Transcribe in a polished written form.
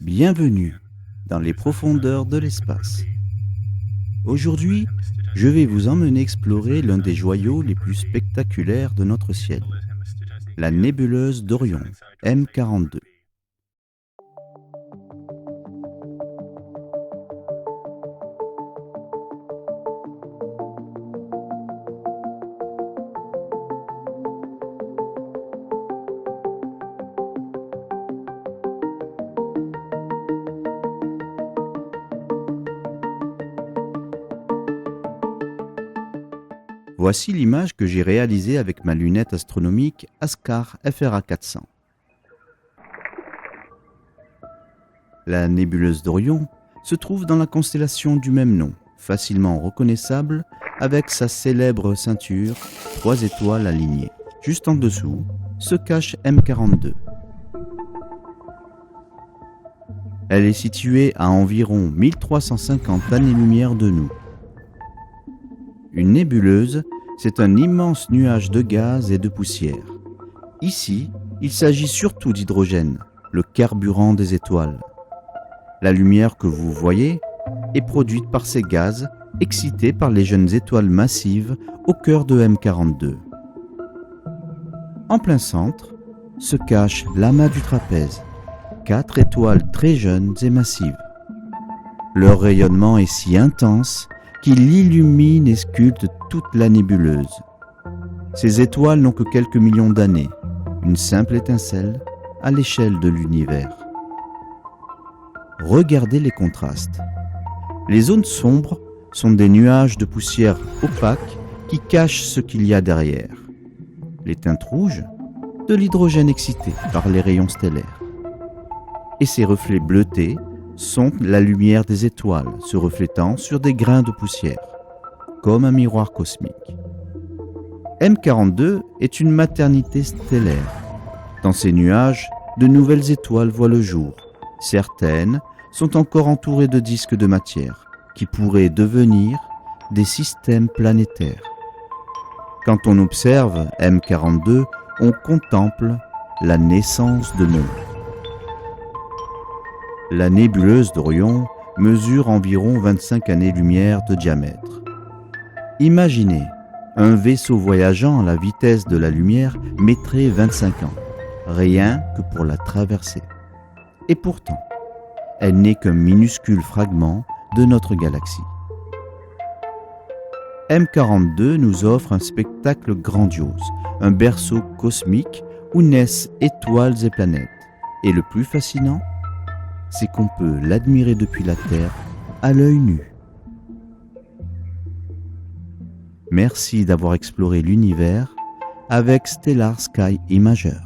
Bienvenue dans les profondeurs de l'espace. Aujourd'hui, je vais vous emmener explorer l'un des joyaux les plus spectaculaires de notre ciel, la nébuleuse d'Orion, M42. Voici l'image que j'ai réalisée avec ma lunette astronomique ASCAR FRA 400. La nébuleuse d'Orion se trouve dans la constellation du même nom, facilement reconnaissable avec sa célèbre ceinture, 3 étoiles alignées. Juste en dessous se cache M42. Elle est située à environ 1350 années-lumière de nous. Une nébuleuse, c'est un immense nuage de gaz et de poussière. Ici, il s'agit surtout d'hydrogène, le carburant des étoiles. La lumière que vous voyez est produite par ces gaz excités par les jeunes étoiles massives au cœur de M42. En plein centre se cache l'amas du trapèze, 4 étoiles très jeunes et massives. Leur rayonnement est si intense qu'il illumine et sculpte toute la nébuleuse. Ces étoiles n'ont que quelques millions d'années, une simple étincelle à l'échelle de l'univers. Regardez les contrastes. Les zones sombres sont des nuages de poussière opaque qui cachent ce qu'il y a derrière. Les teintes rouges, de l'hydrogène excité par les rayons stellaires. Et ces reflets bleutés sont la lumière des étoiles se reflétant sur des grains de poussière, comme un miroir cosmique. M42 est une maternité stellaire. Dans ces nuages, de nouvelles étoiles voient le jour. Certaines sont encore entourées de disques de matière, qui pourraient devenir des systèmes planétaires. Quand on observe M42, on contemple la naissance de mondes. La nébuleuse d'Orion mesure environ 25 années-lumière de diamètre. Imaginez, un vaisseau voyageant à la vitesse de la lumière mettrait 25 ans, rien que pour la traverser. Et pourtant, elle n'est qu'un minuscule fragment de notre galaxie. M42 nous offre un spectacle grandiose, un berceau cosmique où naissent étoiles et planètes. Et le plus fascinant, c'est qu'on peut l'admirer depuis la Terre à l'œil nu. Merci d'avoir exploré l'univers avec Stellar Sky Imager.